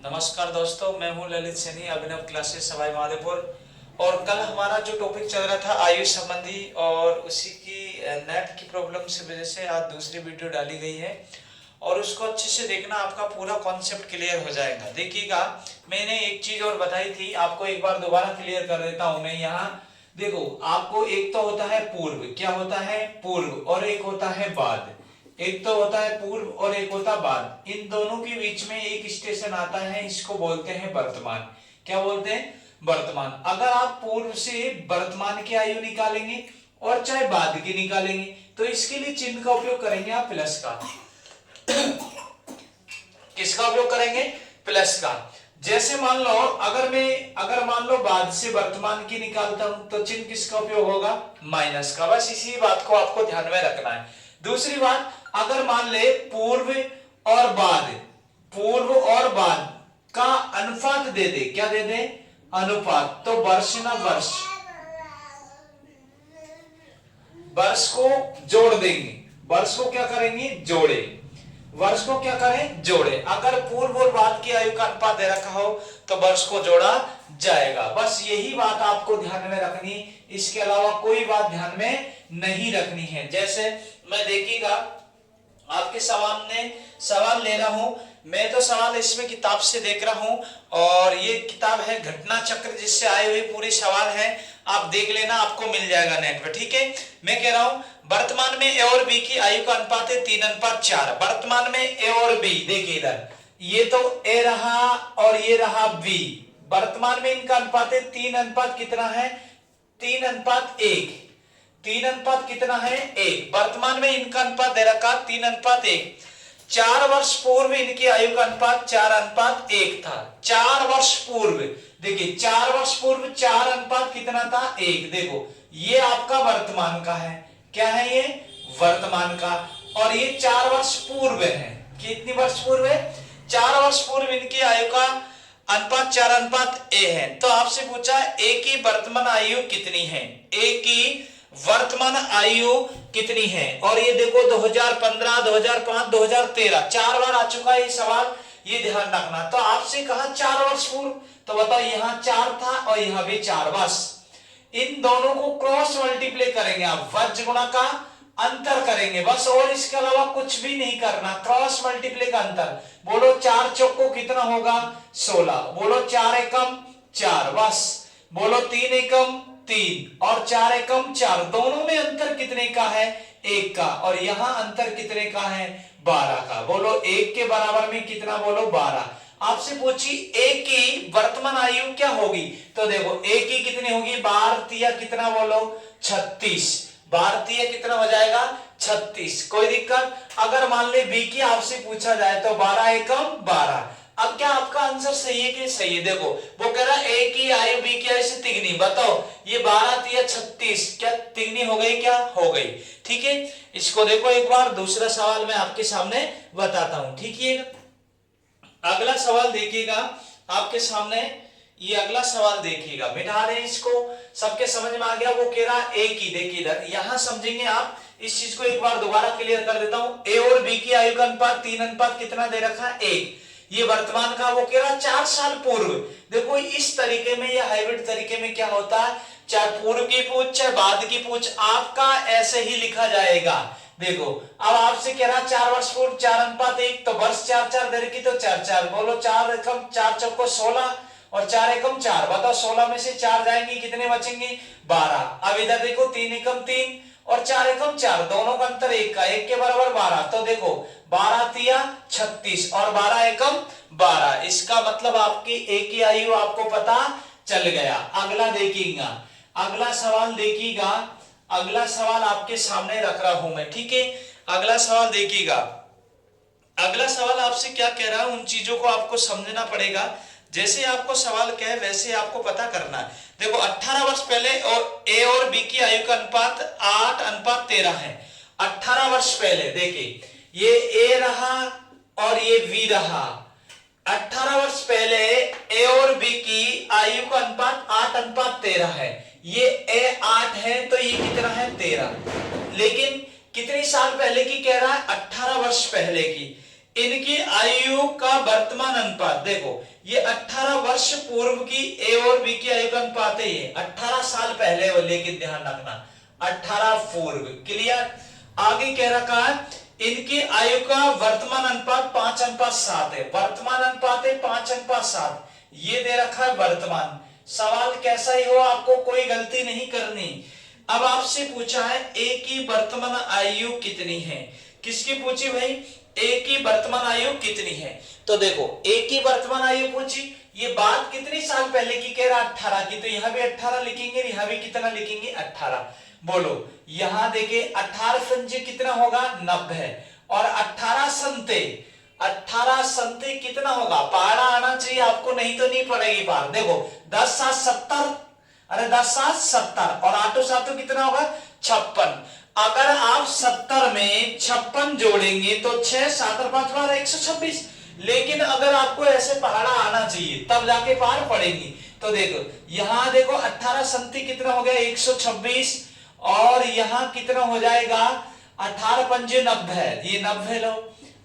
नमस्कार दोस्तों, मैं हूं ललित सैनी, अभिनव क्लासेस सवाई माधोपुर। और कल हमारा जो टॉपिक चल रहा था आयुष संबंधी, और उसी की नेट की प्रॉब्लम से वजह से आज दूसरी वीडियो डाली गई है। और उसको अच्छे से देखना, आपका पूरा कॉन्सेप्ट क्लियर हो जाएगा। देखिएगा, मैंने एक चीज और बताई थी, आपको एक बार दोबारा क्लियर कर देता हूं मैं यहाँ। देखो, आपको एक तो होता है पूर्व, क्या होता है पूर्व, और एक होता है बाद। एक तो होता है पूर्व और एक होता बाद। इन दोनों के बीच में एक स्टेशन आता है, इसको बोलते हैं वर्तमान। क्या बोलते हैं? वर्तमान। अगर आप पूर्व से वर्तमान की आयु निकालेंगे और चाहे बाद की निकालेंगे, तो इसके लिए चिन्ह का उपयोग करेंगे आप प्लस का। किसका उपयोग करेंगे? प्लस का। जैसे मान लो, अगर मान लो बाद से वर्तमान की निकालता हूं, तो चिन्ह किसका उपयोग होगा? माइनस का। बस इसी बात को आपको ध्यान में रखना है। दूसरी बात, अगर मान ले पूर्व और बाद का अनुपात दे दे। क्या दे दे? अनुपात। तो वर्ष ना वर्ष, वर्ष को जोड़ देंगे। वर्ष को क्या करेंगे? जोड़े। वर्ष को क्या करें? जोड़े। अगर पूर्व और बाद की आयु का अनुपात दे रखा हो तो वर्ष को जोड़ा जाएगा। बस यही बात आपको ध्यान में रखनी, इसके अलावा कोई बात ध्यान में नहीं रखनी है। जैसे मैं देखिएगा, आपके सामने सवाल ले रहा हूं। मैं तो सवाल इसमें किताब से देख रहा हूं, और ये किताब है घटना चक्र, जिससे आए हुए पूरे सवाल हैं। आप देख लेना, आपको मिल जाएगा नेट पे। ठीक है, मैं कह रहा हूं वर्तमान में ए और बी की आयु का अनुपात है 3:4। वर्तमान में ए और बी, देखिए इधर, ये तो ए रहा और ये रहा बी। वर्तमान में इनका अनुपात है 3 अनुपात कितना है? 3:1। 3 अनुपात कितना है? 1। वर्तमान में इनका अनुपात दे रखा 3:1। 4 वर्ष पूर्व इनकी आयु का अनुपात 4:1 था। 4 वर्ष पूर्व, देखिए 4 वर्ष पूर्व 4 अनुपात कितना था? 1। देखो, ये आपका वर्तमान का है। क्या है ये? वर्तमान का। और ये 4 वर्ष पूर्व है। कितनी वर्ष पूर्व है? 4 वर्ष पूर्व इनकी आयु का अनुपात 4:A है। तो आपसे पूछा ए की वर्तमान आयु कितनी है? ए की वर्तमान आयु कितनी है? और ये देखो 2015, 2005, 2013 4 बार आ चुका है ये सवाल, ये ध्यान रखना। तो आपसे कहा 4 वर्ष पूर्व, तो बताओ यहाँ 4 था और यहाँ भी 4। बस इन दोनों को क्रॉस मल्टीप्लाई करेंगे आप, वर्ज गुणा का अंतर करेंगे बस, और इसके अलावा कुछ भी नहीं करना। क्रॉस मल्टीप्लाई का अंतर। बोलो 4 चौको कितना होगा? 16। बोलो 4 एकम 4। बस बोलो 3 एकम 3 और 4 एकम 4। दोनों में अंतर कितने का है? 1 का। और यहां अंतर कितने का है? 12 का। बोलो 1 के बराबर में कितना? बोलो 12। आपसे पूछी ए की वर्तमान आयु क्या होगी, तो देखो ए की कितनी होगी? 12 कितना? बोलो 36। 12 कितना हो जाएगा? 36। कोई दिक्कत? अगर मान ले बी की आपसे पूछा जाए तो 12 एकम 12। अब क्या आपका आंसर सही है कि? सही है। देखो, वो कह रहा ए की आयु बी की आयु से तिगनी। बताओ, ये 12 36, क्या तिगनी हो गई? क्या हो गई? ठीक है, इसको देखो एक बार। दूसरा सवाल मैं आपके सामने बताता हूं। ठीक है, अगला सवाल देखिएगा आपके सामने। ये अगला सवाल देखिएगा, मिटा रहे इसको, सबके समझ में आ गया। वो कह रहा ए की, देखिए इधर, यहां समझेंगे आप। इस चीज को एक बार दोबारा क्लियर कर देता हूं। ए और बी की आयु का अनुपात 3 अनुपात कितना दे रखा है? 1। ये वर्तमान का। वो कह रहा 4 साल पूर्व। देखो इस तरीके में, या हाइब्रिड तरीके में क्या होता है, चाहे पूर्व की पूछ चाहे बाद की पूछ, आपका ऐसे ही लिखा जाएगा। देखो, अब आपसे कह रहा 4 वर्ष पूर्व 4:1, तो वर्ष 4 4 दे रखी, तो 4 4। बोलो 4 एकम 4 चौको 16 और 4 एकम 4। बताओ 16 में से 4 जाएंगे, कितने बचेंगे? 12। अब इधर देखो 3 एकम 3 और 4 एकम 4, दोनों का अंतर 1 का। 1 के बराबर 12। तो देखो 12 36 और 12 एकम 12। इसका मतलब आपकी ए की आयु आपको पता चल गया। अगला देखिएगा, अगला सवाल देखिएगा। अगला सवाल आपके सामने रख रहा हूं मैं। ठीक है, अगला सवाल देखिएगा। अगला सवाल आपसे क्या कह रहा है, उन चीजों को आपको समझना पड़ेगा। जैसे आपको सवाल कहे वैसे आपको पता करना है। देखो 18 वर्ष पहले और ए और बी की आयु का अनुपात 8:13 है। 18 वर्ष पहले देखिए, ये ए रहा और ये बी रहा। 18 वर्ष पहले ए और बी की आयु का अनुपात 8:13 है। ये ए 8 है तो ये कितना है? 13। लेकिन कितने साल पहले की कह रहा है? 18 वर्ष पहले की। इनकी आयु का वर्तमान अनुपात देखो, ये 18 वर्ष पूर्व की ए और बी की आयु का अनुपात है, ये 18 साल पहले वो, लेकिन ध्यान रखना 18 पूर्व। क्लियर। आगे कह रखा है इनकी आयु का वर्तमान अनुपात 5:7 है, वर्तमान अनुपात है 5:7, ये दे रखा है वर्तमान। सवाल कैसा ही हो आपको कोई गलती नहीं करनी। अब आपसे पूछा है ए की वर्तमान आयु कितनी है, किसकी पूछी भाई, ए की वर्तमान आयु कितनी है। तो देखो ए की वर्तमान आयु पूछी, ये बात कितनी साल पहले की कह रहा 18 की, तो यहां भी 18 लिखेंगे, यहां भी कितना लिखेंगे 18। बोलो यहां देखिए 18 पंजे कितना होगा 90, और 18 संते, 18 संते कितना होगा, पहाड़ा आना चाहिए आपको, नहीं तो नहीं पड़ेगी पार। देखो 10 7 70, अरे 10 7 70, और 8 7 कितना होगा 56। अगर आप 70 में 56 जोड़ेंगे तो 6 7 और 5 12 126, लेकिन अगर आपको ऐसे पहाड़ा आना चाहिए तब जाके पार पड़ेगी। तो देखो यहां देखो 18 संति कितना हो गया 126, और यहां कितना हो जाएगा 18 पंजे 90, ये 90 लो,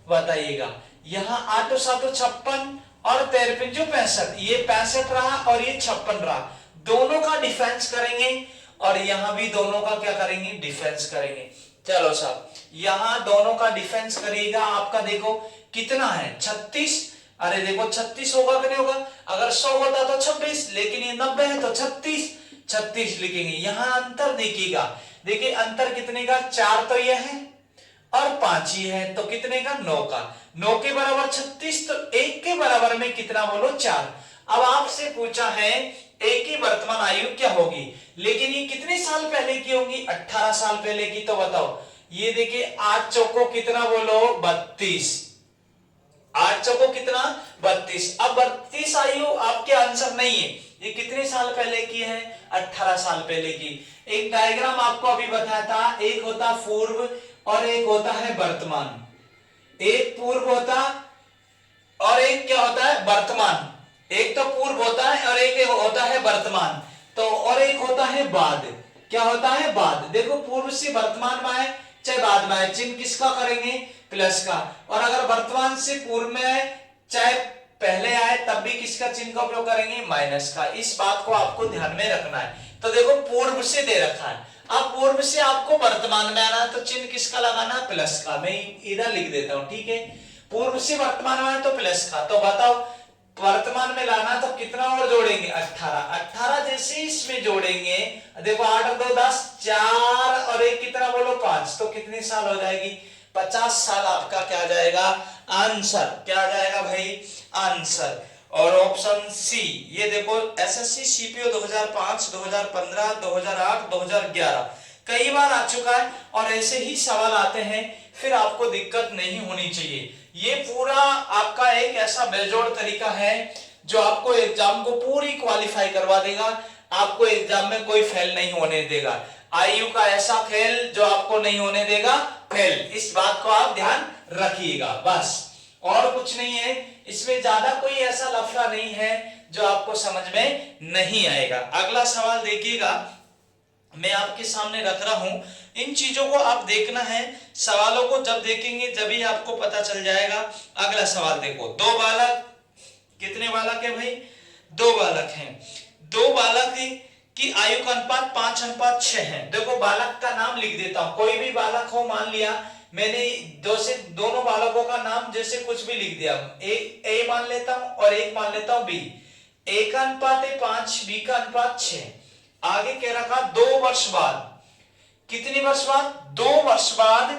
बताइएगा। यहां 8 7 56 और 13 पंजे 65, ये 65 रहा और ये 56 रहा, दोनों का डिफेंस करेंगे, और यहां भी दोनों का क्या करेंगे डिफेंस करेंगे। चलो साहब यहां दोनों का डिफेंस करिएगा, आपका देखो कितना है 36, अरे देखो 36 होगा कि नहीं होगा, अगर 100 होता तो 26, लेकिन ये 90 है तो 36 लिखेंगे। यहां अंतर देखिएगा, देखिए अंतर कितने का, 4 तो यह है और 5 ही है, तो कितने का 9 का, 9 के बराबर 36, तो 1 के बराबर में कितना बोलो 4। अब आपसे पूछा है ए की वर्तमान आयु क्या होगी, लेकिन ये कितने साल पहले की होगी 18 साल पहले की, तो बताओ। ये देखिए 8 चौको कितना बोलो 32, 8 चौको कितना 32। अब 32 आयु आपके आंसर नहीं है, ये कितने साल पहले की है 18 साल पहले की। एक डायग्राम आपको अभी बताया था, एक होता पूर्व और एक होता है वर्तमान, एक पूर्व होता और एक क्या होता है वर्तमान, एक तो पूर्व होता है और एक होता है वर्तमान, तो और एक होता है बाद, क्या होता है बाद। देखो पूर्व से वर्तमान में आए चाहे बाद में आए, चिन्ह किसका करेंगे प्लस का, और अगर वर्तमान से पूर्व में आए चाहे पहले आए तब भी किसका चिन्ह का उपयोग करेंगे माइनस का। इस बात को आपको ध्यान में रखना है। तो देखो पूर्व से दे रखा है, अब पूर्व से आपको वर्तमान में आना है तो चिन्ह किसका लगाना है प्लस का, मैं इधर लिख देता हूं, ठीक है। पूर्व से वर्तमान में आए तो प्लस का, तो बताओ वर्तमान में लाना तो कितना और जोड़ेंगे 18, 18 जैसे इसमें जोड़ेंगे, देखो 8 और 2 10, 4 और 1 कितना बोलो 5, तो कितने साल हो जाएगी 50 साल। आपका क्या जाएगा आंसर, क्या जाएगा भाई आंसर। और ऑप्शन सी, ये देखो एसएससी सीपीओ 2005 2015 2008 2011 कई बार आ चुका है, और ऐसे ही सवाल आते हैं, फिर आपको दिक्कत नहीं होनी चाहिए। ये पूरा आपका एक ऐसा बेजोड़ तरीका है जो आपको एग्जाम को पूरी क्वालिफाई करवा देगा, आपको एग्जाम में कोई फेल नहीं होने देगा। आईयू का ऐसा फेल जो आपको नहीं होने देगा फेल, इस बात को आप ध्यान रखिएगा बस, और कुछ नहीं है इसमें, ज्यादा कोई ऐसा लफड़ा नहीं है जो आपको समझ में नहीं आएगा। अगला सवाल देखिएगा, मैं आपके सामने रख रहा हूं, इन चीजों को आप देखना है, सवालों को जब देखेंगे जब ही आपको पता चल जाएगा। अगला सवाल देखो, दो बालक, कितने बालक है भाई 2 बालक हैं, 2 बालक की आयु का अनुपात 5:6 है। देखो बालक का नाम लिख देता हूं, कोई भी बालक हो, मान लिया मैंने दोनों बालकों का नाम जैसे कुछ भी लिख दिया, एक ए मान लेता हूं और एक मान लेता हूं बी। ए का अनुपात है 5, बी का अनुपात 6। आगे कह रखा 2 वर्ष बाद, कितने वर्ष बाद 2 वर्ष बाद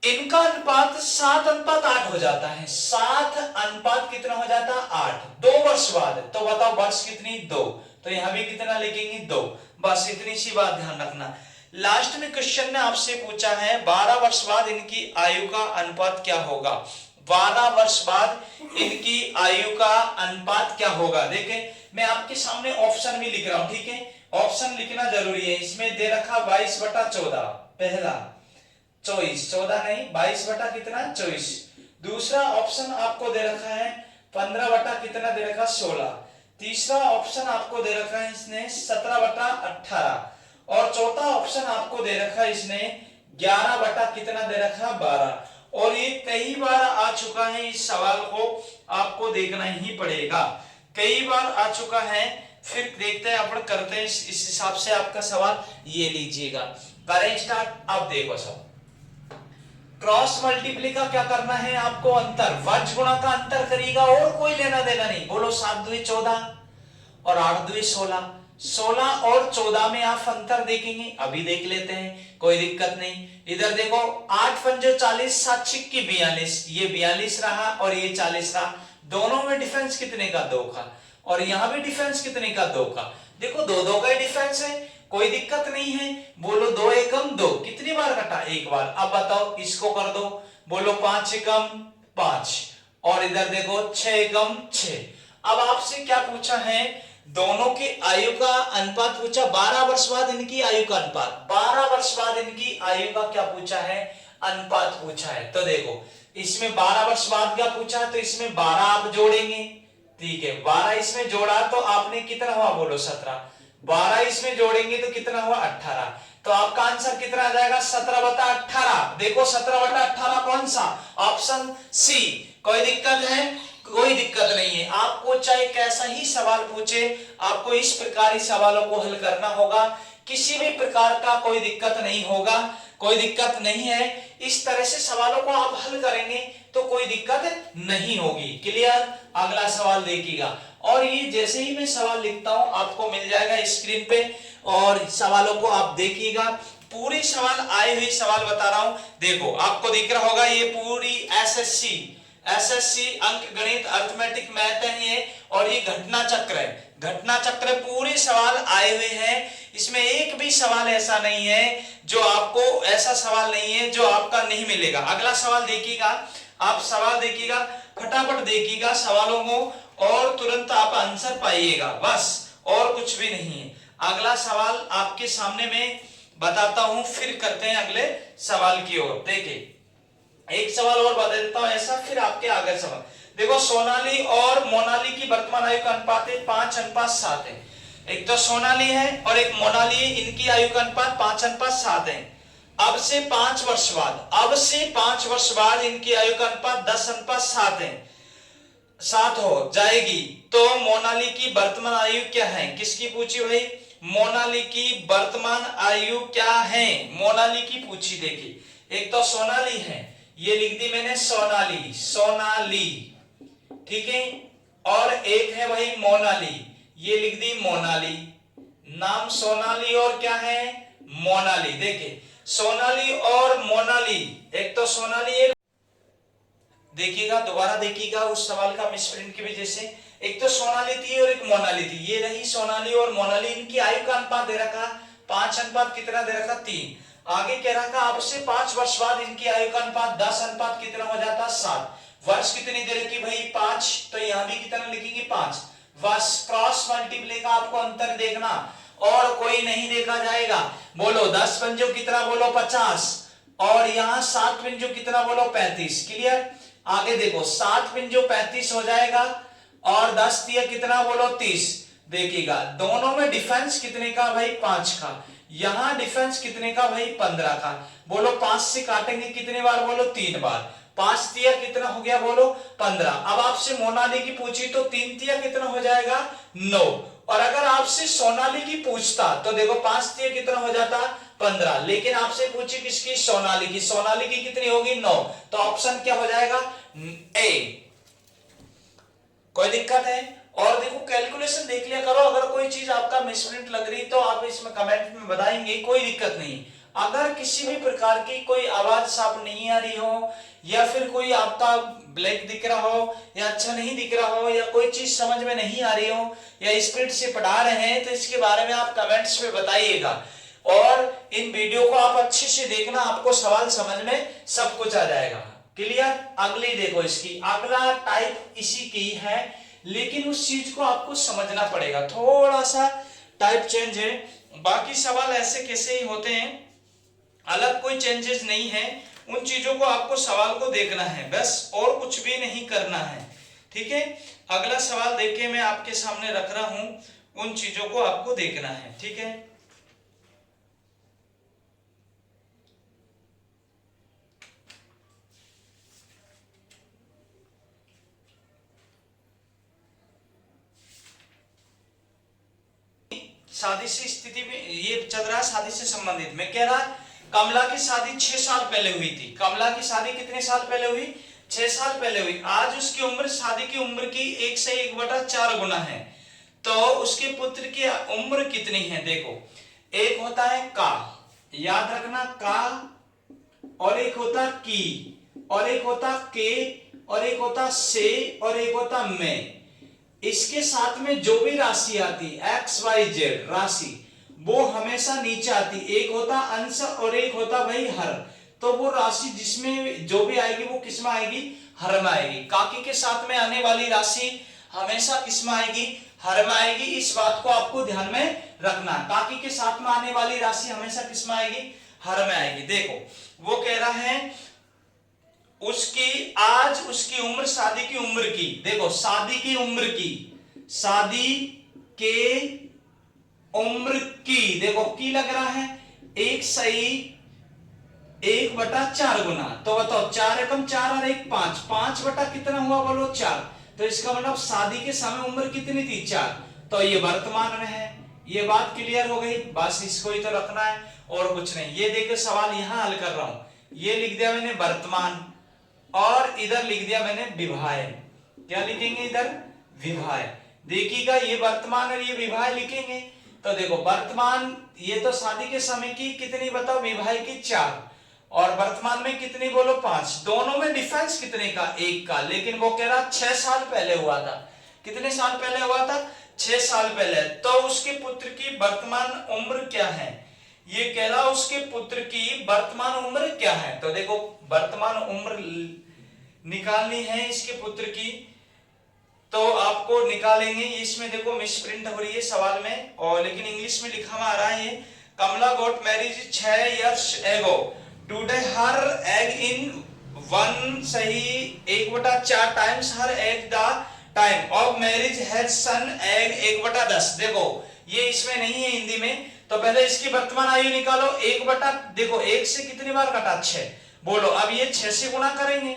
इनका अनुपात 7:8 हो जाता है, 7 अनुपात कितना हो जाता है 8, 2 वर्ष बाद। तो बताओ वर्ष कितनी 2, तो यहां भी कितना लिखेंगे 2, बस इतनी सी बात ध्यान रखना। लास्ट में क्वेश्चन ने आपसे पूछा है 12 वर्ष बाद इनकी आयु का अनुपात क्या होगा, 12 वर्ष बाद इनकी आयु का अनुपात क्या होगा। देखें मैं आपके सामने ऑप्शन भी लिख रहा हूं, ठीक है, ऑप्शन लिखना जरूरी है। इसमें दे रखा 22/14, पहला 24, 14 नहीं 22 बटा कितना 24। दूसरा ऑप्शन आपको दे रखा है 15 बटा कितना दे रखा 16। तीसरा ऑप्शन आपको दे रखा है इसने 17 बटा 18, और चौथा ऑप्शन आपको दे रखा है इसने 11 बटा कितना दे रखा 12, और ये कई बार आ चुका है, इस सवाल को आपको देखना ही पड़ेगा, कई बार आ चुका है। फिर देखते हैं, अपन करते हैं इस हिसाब से आपका सवाल। ये लीजिएगा, करें स्टार्ट। अब देखो सब, क्रॉस मल्टीप्लाई का क्या करना है आपको, अंतर, वर्ज गुणा का अंतर करेगा और कोई लेना देना नहीं। बोलो 7 दूनी 14 और 8 दूनी 16, 16 और 14 में आप अंतर देखेंगे, अभी देख लेते हैं, कोई दिक्कत नहीं। इधर देखो 8 पंजे 40, 7 छिक्की 42, ये 42 रहा और ये 40 रहा, दोनों में डिफरेंस कितने का, 2 का, और यहां भी डिफरेंस कितने का, 2 का। देखो 2 का ही डिफरेंस है, कोई दिक्कत नहीं है। बोलो 2 एकम 2, कितनी बार कटा, एक बार। अब बताओ इसको कर दो, बोलो 5 एकम 5, और इधर देखो 6 एकम 6। अब आपसे क्या पूछा है, दोनों की आयु का अनुपात पूछा, 12 वर्ष बाद इनकी आयु का अनुपात, 12 वर्ष बाद इनकी आयु का क्या पूछा है, अनुपात पूछा है। तो देखो इसमें 12 वर्ष बाद क्या पूछा है, तो इसमें 12 आप जोड़ेंगे, ठीक है, 12 इसमें जोड़ा तो आपने कितना हुआ, बोलो 17, 12 इसमें जोड़ेंगे तो कितना हुआ, 18। तो आपका आंसर कितना आ जाएगा, 17/18। देखो 17/18 कौन सा, ऑप्शन सी। कोई दिक्कत है, कोई दिक्कत नहीं है। आपको चाहे कैसा ही सवाल पूछे, आपको इस प्रकार ही सवालों को हल करना होगा, किसी भी प्रकार का कोई दिक्कत नहीं होगा, कोई दिक्कत नहीं है। इस तरह से सवालों को आप हल करेंगे तो कोई दिक्कत नहीं होगी। क्लियर। अगला सवाल देखिएगा, और ये जैसे ही मैं सवाल लिखता हूं आपको मिल जाएगा स्क्रीन पे, और सवालों को आप देखिएगा। पूरी सवाल आए हुए सवाल बता रहा हूं, देखो आपको दिख रहा होगा, ये पूरी एसएससी अंक गणित अर्थमेटिक मैथ है ये, और ये घटना चक्र है, घटना चक्र पूरे सवाल आए हुए हैं। इसमें एक भी सवाल ऐसा नहीं है जो आपको, ऐसा सवाल नहीं है जो आपका नहीं मिलेगा। अगला सवाल देखिएगा, आप सवाल देखिएगा, फटाफट देखिएगा सवालों को, और तुरंत आप आंसर पाइएगा, बस और कुछ भी नहीं है। अगला सवाल आपके सामने में बताता हूं, फिर करते हैं अगले सवाल की ओर। देखिए एक सवाल और बता देता हूं ऐसा, फिर आपके आगे सवाल। देखो सोनाली और मोनाली की वर्तमान आयु का अनुपात है 5:7 है। एक तो सोनाली है और एक मोनाली है, इनकी आयु का अनुपात 5:7 है। अब से 5 वर्ष बाद, अब से 5 वर्ष बाद इनकी आयु का अनुपात 10:7 है, 7 हो जाएगी। तो मोनाली की वर्तमान आयु क्या है, किसकी पूछी भाई, मोनाली की वर्तमान आयु क्या है, मोनाली की पूछी। देखिए एक तो सोनाली है, ये लिख दी मैंने सोनाली, सोनाली, ठीक है, और एक है भाई मोनाली, ये लिख दी मोनाली, नाम सोनाली और क्या है, मोनाली। देखिए सोनाली और मोनाली, एक तो सोनाली, एक देखिएगा, दोबारा देखिएगा उस सवाल का मिसप्रिंट की वजह से, एक तो सोनाली थी और एक मोनाली थी, ये रही सोनाली और मोनाली। इनकी आयु का अनुपात दे रखा 5 अनुपात कितना दे रखा 3। आगे कह रहा था अब से 5 वर्ष बाद इनकी आयु का अनुपात 10 अनुपात कितना हो जाता 7। वर्ष कितनी दे रखी भाई 5, तो यहां भी कितना लिखेंगे 5। बस क्रॉस मल्टीप्लाई का आपको अंतर देखना और कोई नहीं देखा जाएगा। बोलो 10 पंजों कितना, बोलो 50, और यहाँ 7 पंजों कितना, बोलो 35। क्लियर। आगे देखो 7 पंजों 35 हो जाएगा और 10 दिया कितना, बोलो 30। देखिएगा दोनों में डिफरेंस कितने का भाई 5 का, यहां डिफरेंस कितने का भाई 15 का। बोलो 5 से काटेंगे कितने बार, बोलो 3 बार। 5 दिया कितना हो गया, बोलो 15। अब आपसे मोनाली की पूछी तो 3 दिया कितना हो जाएगा 9। और अगर आपसे सोनाली की पूछता तो देखो 5 दिया कितना हो जाता 15, लेकिन आपसे पूछी किसकी, सोनाली की, सोनाली की कितनी होगी 9। तो ऑप्शन क्या हो जाएगा ए। कोई दिक्कत है। और देखो कैलकुलेशन देख लिया करो, अगर कोई चीज आपका मिसप्रिंट लग रही तो आप इसमें कमेंट में बताएंगे, कोई दिक्कत नहीं। अगर किसी भी प्रकार की कोई आवाज साफ नहीं आ रही हो, या फिर कोई आपका ब्लैक दिख रहा हो, या अच्छा नहीं दिख रहा हो, या कोई चीज समझ में नहीं आ रही हो, या स्पीड से पढ़ा रहे हैं, तो इसके बारे में आप कमेंट्स में बताइएगा। और इन वीडियो को आप अच्छे से देखना, आपको सवाल समझ में सब कुछ आ जाएगा। क्लियर। अगली देखो, इसकी अगला टाइप इसी की है, लेकिन उस चीज को आपको समझना पड़ेगा, थोड़ा सा टाइप चेंज है। बाकी सवाल ऐसे कैसे ही होते हैं, अलग कोई चेंजेस नहीं है। उन चीजों को आपको सवाल को देखना है बस, और कुछ भी नहीं करना है। ठीक है। अगला सवाल देखे मैं आपके सामने रख रहा हूं, उन चीजों को आपको देखना है। ठीक है। शादी से स्थिति में ये चल रहा है, शादी से संबंधित में कह रहा है कमला की शादी 6 साल पहले हुई थी। कमला की शादी कितने साल पहले हुई? 6 साल पहले हुई। आज उसकी उम्र शादी की उम्र की 1 से 1/4 गुना है। तो उसके पुत्र की उम्र कितनी है? देखो, एक होता है का, याद रखना का, और एक होता की, और एक होता के, और एक होता से, और एक होता में। इसके साथ में जो भी राशि आती एक्स वाई जेड राशि, वो हमेशा नीचे आती। एक होता अंश और एक होता भाई हर। तो वो राशि जिसमें जो भी आएगी वो किस में आएगी? हर में आएगी। काकी के साथ में आने वाली राशि हमेशा किस में आएगी? हर में आएगी। इस बात को आपको ध्यान में रखना। काकी के साथ में आने वाली राशि हमेशा किस में आएगी? हर में आएगी। देखो, वो कह रहा है उसकी आज उसकी उम्र शादी की उम्र की, देखो शादी की उम्र की, शादी के उम्र की, देखो की लग रहा है, 1 सही 1/4 गुना। तो बताओ 4 एकम 4 और 1 5, 5 बटा कितना हुआ बोलो? 4। तो इसका मतलब शादी के समय उम्र कितनी थी? 4। तो ये वर्तमान में है। ये बात क्लियर हो गई। बस इसको ही तो रखना है और कुछ नहीं। ये देखो सवाल यहां हल कर रहा हूं। ये लिख दिया मैंने वर्तमान और इधर लिख दिया मैंने विवाह। क्या लिखेंगे इधर? विवाह। देखिएगा ये वर्तमान और ये विवाह लिखेंगे। तो देखो वर्तमान ये तो शादी के समय की कितनी बताओ? विवाह की 4 और वर्तमान में कितनी बोलो? 5। दोनों में डिफरेंस कितने का? 1 का। लेकिन वो कह रहा 6 साल पहले हुआ था। कितने साल पहले हुआ था? 6 साल पहले। तो उसके पुत्र की वर्तमान उम्र क्या है? ये कह रहा उसके पुत्र की वर्तमान उम्र क्या है? तो देखो वर्तमान उम्र निकालनी है इसके पुत्र की, तो आपको निकालेंगे। इसमें देखो मिसप्रिंट हो रही है सवाल में, और लेकिन इंग्लिश में लिखा हुआ आ रहा है। कमला got marriage 6 years ago. Today her egg in 1 सही 1/4 times her egg the time of marriage has son egg 1/10। देखो ये इसमें नहीं है हिंदी में, तो पहले इसकी वर्तमान आयु निकालो। 1 देखो 1 से कितनी बार कटा? 6। बोलो अब ये 6 से गुणा करेंगे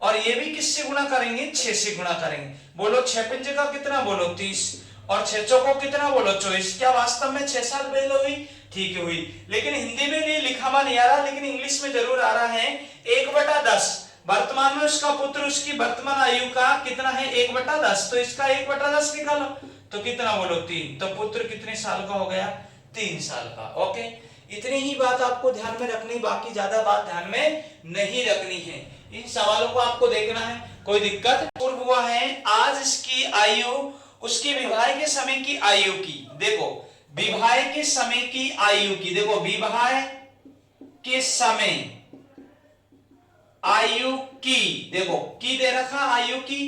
और ये भी किससे गुणा करेंगे? 6 से गुणा करेंगे। बोलो 6 पंजे का कितना? बोलो 30 और 6 चौको कितना? बोलो 24। क्या वास्तव में 6 साल पहले हुई? ठीक हुई। लेकिन हिंदी में नहीं लिखा हुआ नहीं आ रहा, लेकिन इंग्लिश में जरूर आ रहा है 1/10। वर्तमान में उसका पुत्र उसकी वर्तमान आयु का कितना है? 1/10। तो इसका 1/10 निकालो तो कितना? बोलो 3। तो पुत्र कितने साल का हो गया? 3 साल का। ओके, इतनी ही बात आपको ध्यान में रखनी, बाकी ज्यादा बात ध्यान में नहीं रखनी है। इन सवालों को आपको देखना है, कोई दिक्कत? पूर्व हुआ है आज इसकी आयु उसके विवाह के समय की आयु की। देखो विवाह के समय की आयु की, देखो विवाह के समय आयु की, देखो की दे रखा आयु की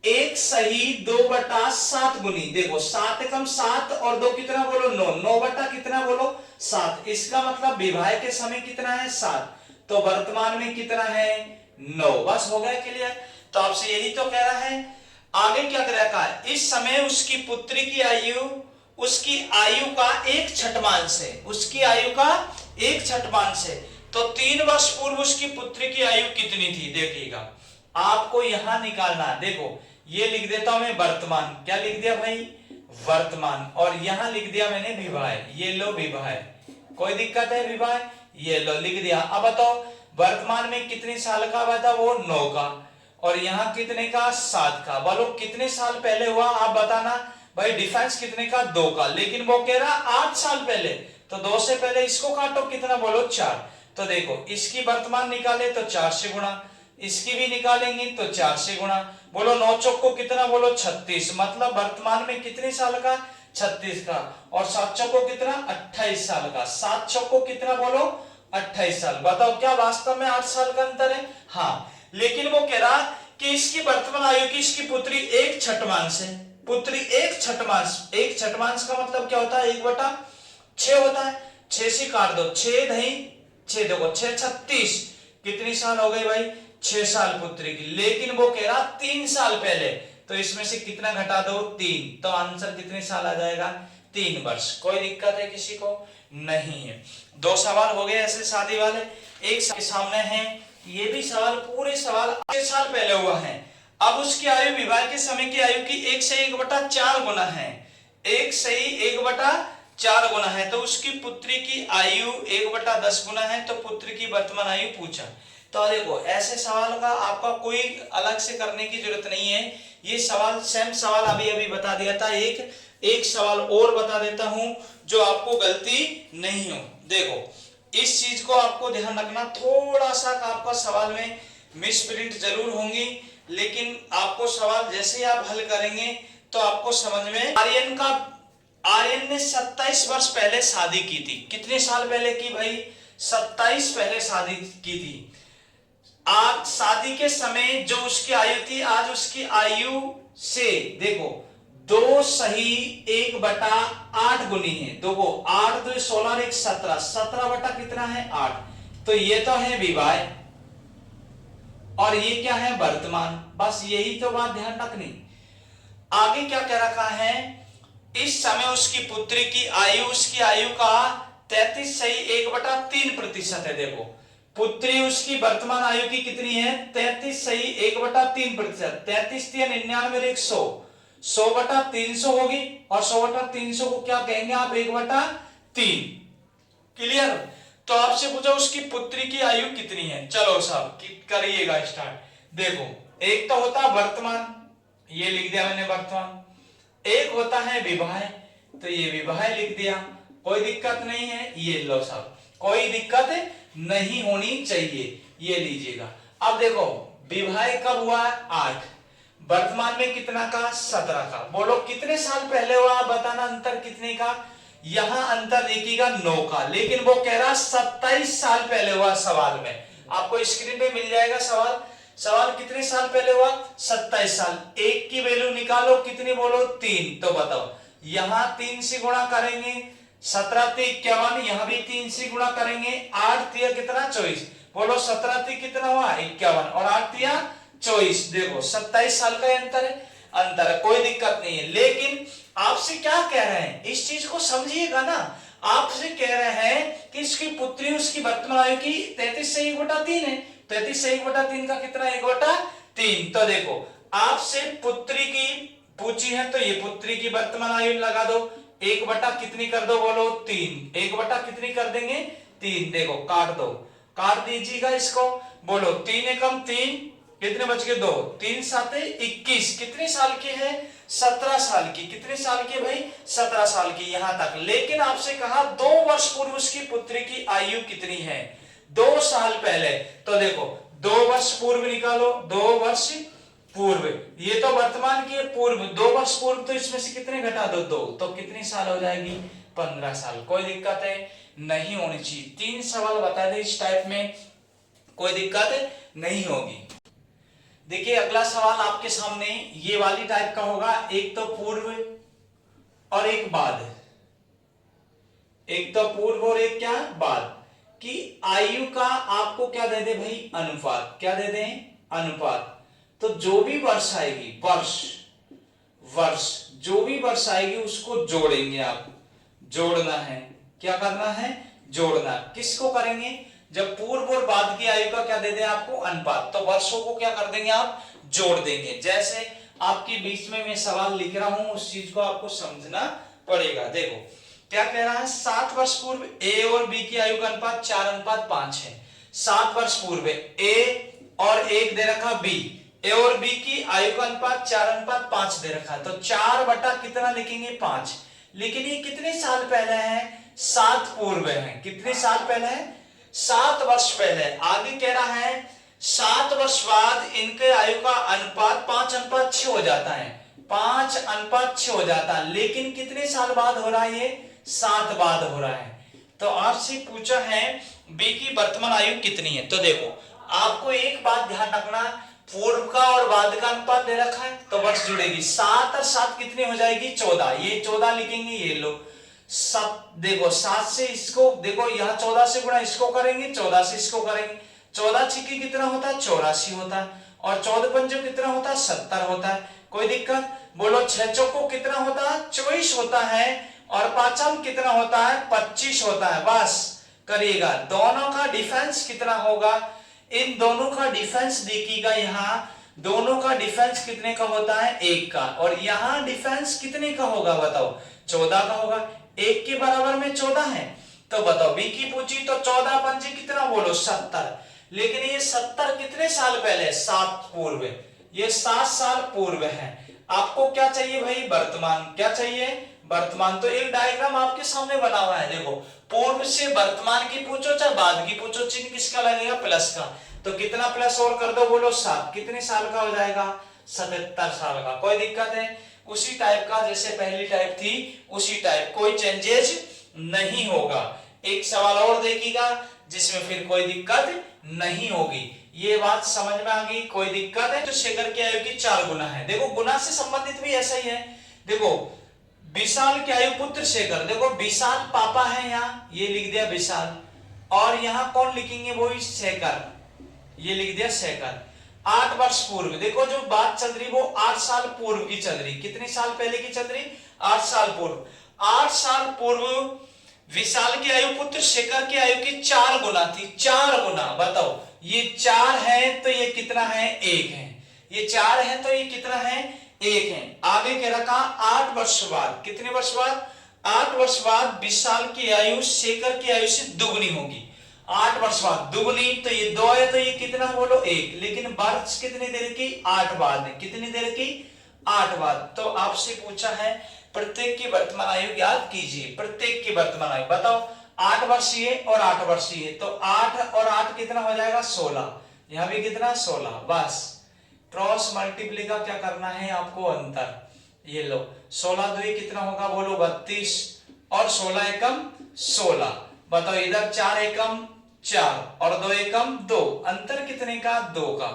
1 सही 2/7 गुनी। देखो 7 कम 7 और 2 कितना? बोलो 9। 9 बटा कितना? बोलो 7। इसका मतलब विवाह के समय कितना है? 7। तो वर्तमान में कितना है? 9। बस हो गया क्लियर। तो आपसे यही तो कह रहा है। आगे क्या कह रखा है? इस समय उसकी पुत्री की आयु उसकी आयु का 1/6 है। उसकी आयु का 1/6 है। तो 3 वर्ष पूर्व उसकी पुत्री की आयु कितनी थी? देखिएगा आपको यहां निकालना है। देखो ये लिख देता हूं मैं वर्तमान। क्या लिख दिया भाई? वर्तमान। और यहां लिख दिया मैंने विवाह। ये लो विवाह। कोई दिक्कत है? विवाह ये लो लिख दिया। अब बताओ वर्तमान में कितने साल का हुआ था? वो 9 का। और यहाँ कितने का? 7 का। बोलो कितने साल पहले हुआ? आप बताना भाई। डिफरेंस कितने का? 2 का। लेकिन वो कह रहा 8 साल पहले। तो 2 से पहले इसको काटो, कितना? बोलो 4। तो देखो इसकी वर्तमान निकाले तो 4 से गुणा, इसकी भी निकालेंगे तो 4 से गुणा। बोलो 9 चौक को कितना? बोलो 36। मतलब वर्तमान में कितने साल का? 36 का। और 7 चौक को कितना? 28 साल का। 7 चौक को कितना? बोलो 28 साल। बताओ क्या वास्तव में 8 साल का अंतर है? हाँ। लेकिन वो कह रहा कि इसकी वर्तमान आयु की इसकी पुत्री 1/6 है। पुत्री 1/6। 1/6 का मतलब क्या होता है? 1/6 होता है। 6 से काट दो, 6 दही 6, देखो 6 36। कितनी साल हो गई भाई? 6 साल पुत्री की। लेकिन वो कह रहा 3 साल पहले। तो इसमें से कितना घटा दो? 3। तो आंसर कितने साल आ जाएगा? 3 वर्ष। कोई दिक्कत है किसी को? नहीं है। 2 सवाल हो गए ऐसे शादी वाले। एक सामने है, ये भी सवाल पूरे सवाल 6 साल पहले हुआ है। अब उसकी आयु विवाह के समय की आयु की 1 से 1/4 गुना है। 1 से 1/4 4 गुना है, तो उसकी पुत्री की आयु 1/10 गुना है, तो पुत्र की वर्तमान आयु पूछा। तो देखो ऐसे सवाल का आपका कोई अलग से करने की जरूरत नहीं है, ये सवाल सेम सवाल अभी अभी बता दिया था। एक सवाल और बता देता हूं जो आपको गलती नहीं हो। देखो इस चीज को आपको ध्यान रखना, थोड़ा सा आपका सवाल में मिसप्रिंट जरूर होंगी, लेकिन आपको सवाल जैसे ही आप हल करेंगे तो आपको समझ में। आर्यन ने 27 वर्ष पहले शादी की थी। कितने साल पहले की भाई? 27 पहले शादी की थी। आज शादी के समय जो उसकी आयु थी, आज उसकी आयु से देखो 2 सही 1/8 गुनी है। देखो 8 2 16 और 1 17, 17 बटा कितना है 8। तो ये तो है विवाह और ये क्या है वर्तमान। बस यही तो बात ध्यान रखनी। आगे क्या कह रखा है, इस समय उसकी पुत्री की आयु उसकी आयु का 33 सही 1/3% है। देखो पुत्री उसकी वर्तमान आयु की कितनी है? 33 सही 1/3%। 33 3 99 100, 100/300 होगी, और 100/300 को क्या कहेंगे आप? 1/3। क्लियर? तो आपसे पूछा उसकी पुत्री की आयु कितनी है। चलो साहब करिएगा स्टार्ट। देखो एक तो होता वर्तमान, ये लिख दिया मैंने वर्तमान। एक होता है विवाह, तो ये विवाह लिख दिया, कोई दिक्कत नहीं है। ये लो साहब, कोई दिक्कत नहीं होनी चाहिए, ये लीजिएगा। अब देखो विवाह कब हुआ? 8। वर्तमान में कितना का? 17 का। बोलो कितने साल पहले हुआ? बताना अंतर कितने का। यहां अंतर देखिएगा 9 का, लेकिन वो कह रहा 27 साल पहले हुआ। सवाल में आपको स्क्रीन पे मिल जाएगा सवाल। सवाल कितने साल पहले हुआ? 27 साल। एक की वैल्यू निकालो, कितनी बोलो? 3। तो बताओ यहां 3 से गुणा करेंगे, 17 3 51, यहां भी 3 से गुणा करेंगे, 8 3 कितना? 24। बोलो 17 3 कितना हुआ? 51, और 8 3 24। देखो 27 साल का अंतर है। अंतर है, कोई दिक्कत नहीं है। लेकिन आपसे क्या कह रहे हैं, इस चीज को समझिएगा ना। आपसे कह रहे हैं कि इसकी पुत्री उसकी वर्तमान आयु की 33 से 1/3 है। 33 से 1/3 का कितना? 1/3। तो देखो आपसे पुत्री की पूछी है, तो ये पुत्री की वर्तमान आयु लगा दो, 1 कितनी कर दो? बोलो 3। 1 कितनी कर देंगे? 3। देखो काट दो, काट दीजिएगा इसको। बोलो 3 एकम 3, कितने बच गए? 2। 3 7 21। कितने साल की है? 17 साल की। कितने साल की भाई? 17 साल की, यहां तक। लेकिन आपसे कहा 2 वर्ष पूर्व उसकी पुत्री की आयु कितनी है? 2 साल पहले। तो देखो 2 वर्ष पूर्व निकालो, 2 वर्ष पूर्व, ये तो वर्तमान की है। पूर्व 2 वर्ष पूर्व, तो इसमें से कितने घटा दो? 2। तो कितनी साल हो जाएगी? 15 साल। कोई दिक्कत है नहीं होनी चाहिए। 3 सवाल बता दे इस टाइप में, कोई दिक्कत नहीं होगी। देखिए अगला सवाल आपके सामने ये वाली टाइप का होगा। एक तो पूर्व और एक बाद, एक तो पूर्व और एक क्या? बाद। कि आयु का आपको क्या दे दे भाई? अनुपात। क्या दे दे? अनुपात। तो जो भी वर्ष आएगी, वर्ष जो भी वर्ष आएगी उसको जोड़ेंगे आप। जोड़ना है, क्या करना है? जोड़ना। किसको करेंगे? जब पूर्व और बाद की आयु का क्या दे दे आपको? अनुपात। तो वर्षों को क्या कर देंगे आप? जोड़ देंगे। जैसे आपके बीच में मैं सवाल लिख रहा हूं, उस चीज को आपको समझना पड़ेगा। देखो क्या कह रहा है, 7 वर्ष पूर्व ए और बी की आयु का अनुपात 4:5 है। 7 वर्ष पूर्व ए और 1 दे रखा बी, ए और बी की आयु का अनुपात 4:5 दे रखा है। तो 4 बटा कितना लिखेंगे? 5। लेकिन ये कितने साल पहले है? 7 पूर्व है। कितने साल पहले है? 7 वर्ष पहले। आगे कह रहा है 7 वर्ष बाद इनके आयु का अनुपात 5:6 हो जाता है। 5:6 हो जाता है। लेकिन कितने साल बाद हो रहा है? ये 7 बाद हो रहा है। तो आपसे पूछा है बी की वर्तमान आयु कितनी है। तो देखो आपको एक बात ध्यान रखना, पूर्व का और बाद का अनुपात दे रखा है, तो वर्ष जुड़ेगी। 7 और 7 कितनी हो जाएगी? 14। ये 14 लिखेंगे, ये लो 7। देखो 7 से इसको, देखो यहाँ 14 से गुणा इसको करेंगे, 14 से इसको करेंगे। 14 छिकी कितना होता है? 84 होता है। और 14 पंजो कितना होता है? 70 होता है। कोई दिक्कत? बोलो 6 चौको कितना होता है? 24 होता है। और 5 कितना होता है? 25 होता है। बस करिएगा। दोनों का डिफरेंस कितना होगा? इन दोनों का डिफरेंस देखिएगा। यहाँ दोनों का डिफरेंस कितने का होता है? 1 का। और यहाँ डिफरेंस कितने का होगा बताओ? 14 का होगा। 1 के बराबर में 14 है। तो बताओ बी की पूछी तो 14 पंजे कितना बोलो 70, लेकिन ये 70 कितने साल पहले, 7 पूर्व, ये 7 साल पूर्व है। आपको क्या चाहिए भाई, वर्तमान, क्या चाहिए वर्तमान। तो एक डायग्राम आपके सामने बना हुआ है, देखो पूर्व से वर्तमान की पूछो चाहे बाद की पूछो, चिन्ह किसका लगेगा, प्लस का। तो कितना प्लस और कर दो बोलो 7, कितने साल का हो जाएगा 77 साल का। कोई दिक्कत है, उसी टाइप का जैसे पहली टाइप थी उसी टाइप, कोई चेंजेस नहीं होगा। एक सवाल और देखिएगा जिसमें फिर कोई दिक्कत नहीं होगी। ये बात समझ में आ गई, कोई दिक्कत है। तो शेखर की आयु की 4 गुना है। देखो गुना से संबंधित भी ऐसा ही है। देखो विशाल की आयु पुत्र शेखर, देखो विशाल पापा है, यहाँ ये लिख दिया विशाल, और यहाँ कौन लिखेंगे वो शेखर, ये लिख दिया शेखर। 8 वर्ष पूर्व, देखो जो बात चल रही वो 8 साल पूर्व की चल रही, कितने साल पहले की चल रही, 8 साल पूर्व। 8 साल पूर्व विशाल की आयु पुत्र शेखर की आयु की 4 गुना थी, 4 गुना। बताओ ये 4 है तो ये कितना है, 1 है, ये 4 है तो ये कितना है, 1 है। आगे कह रखा 8 वर्ष बाद, कितने वर्ष बाद, 8 वर्ष बाद विशाल की आयु शेखर की आयु से दुगनी होगी। 8 वर्ष बाद दुगनी, तो ये 2 है तो ये कितना बोलो 1, लेकिन वर्ष कितनी देर की, 8 बाद है, कितनी देर की, 8 बाद। तो आपसे पूछा है प्रत्येक की वर्तमान आयु ज्ञात कीजिए, प्रत्येक की वर्तमान आयु बताओ। 8 वर्षीय और 8 वर्षीय, तो 8 और 8 कितना हो जाएगा 16, यहां भी कितना 16, बस क्रॉस मल्टीप्लाई का क्या करना है आपको, अंतर। ये लो 16 2 कितना होगा बोलो 32, और 16 एकम 16। बताओ इधर 4 एकम 4 और 2 एकम 2, अंतर कितने का, 2 का।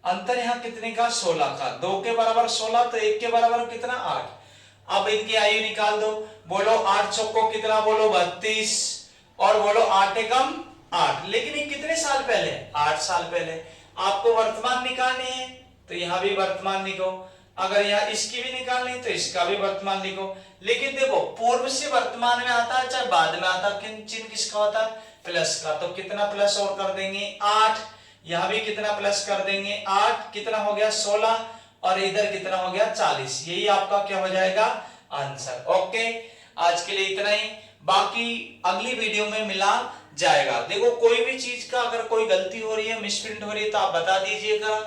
अंतर यहाँ कितने का, 16 का। 2 के बराबर 16 तो 1 के बराबर कितना 8। अब इनकी आयु निकाल दो, बोलो 8 चौको कितना बोलो 32, और बोलो 8 एकम 8, लेकिन ये कितने साल पहले, 8 साल पहले। आपको वर्तमान निकालनी है तो यहाँ भी वर्तमान लिखो, अगर यहाँ इसकी भी निकालनी तो इसका भी वर्तमान लिखो। लेकिन देखो पूर्व से वर्तमान में आता है चाहे बाद में आता है, चिन्ह किसका होता है, प्लस का। तो कितना प्लस और कर देंगे 8, यहाँ भी कितना प्लस कर देंगे 8, कितना हो गया 16, और इधर कितना हो गया 40। यही आपका क्या हो जाएगा आंसर। ओके, आज के लिए इतना ही, बाकी अगली वीडियो में मिला जाएगा। देखो कोई भी चीज का अगर कोई गलती हो रही है, मिसप्रिंट हो रही है तो आप बता दीजिएगा।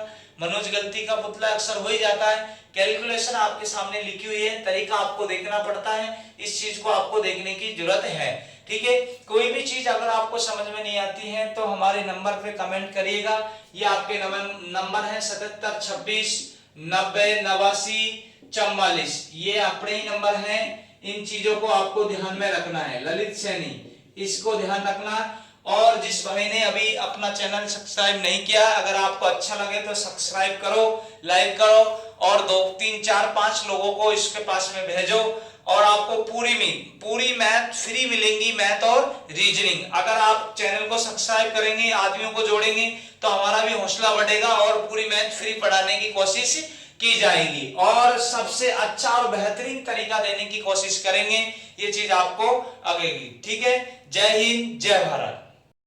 मनोज गलती का पुतला अक्सर हो ही जाता है। कैलकुलेशन आपके सामने लिखी हुई है, तरीका आपको देखना पड़ता है, इस चीज को आपको देखने की जरूरत है। ठीक है, कोई भी चीज अगर आपको समझ में नहीं आती है तो हमारे नंबर पे कमेंट करिएगा। ये आपके नंबर है 77 26 90 89 44, ये अपने ही नंबर है। इन चीजों को आपको ध्यान में रखना है। ललित सैनी, इसको ध्यान रखना। और जिस भाई ने अभी अपना चैनल सब्सक्राइब नहीं किया, अगर आपको अच्छा लगे तो सब्सक्राइब करो, लाइक करो, और 2 3 4 5 लोगों को इसके पास में भेजो। और आपको पूरी मैथ फ्री मिलेंगी, मैथ और रीजनिंग। अगर आप चैनल को सब्सक्राइब करेंगे, आदमियों को जोड़ेंगे तो हमारा भी हौसला बढ़ेगा और पूरी मैथ फ्री पढ़ाने की कोशिश की जाएगी, और सबसे अच्छा और बेहतरीन तरीका देने की कोशिश करेंगे। ये चीज आपको लगेगी। ठीक है, जय हिंद, जय भारत।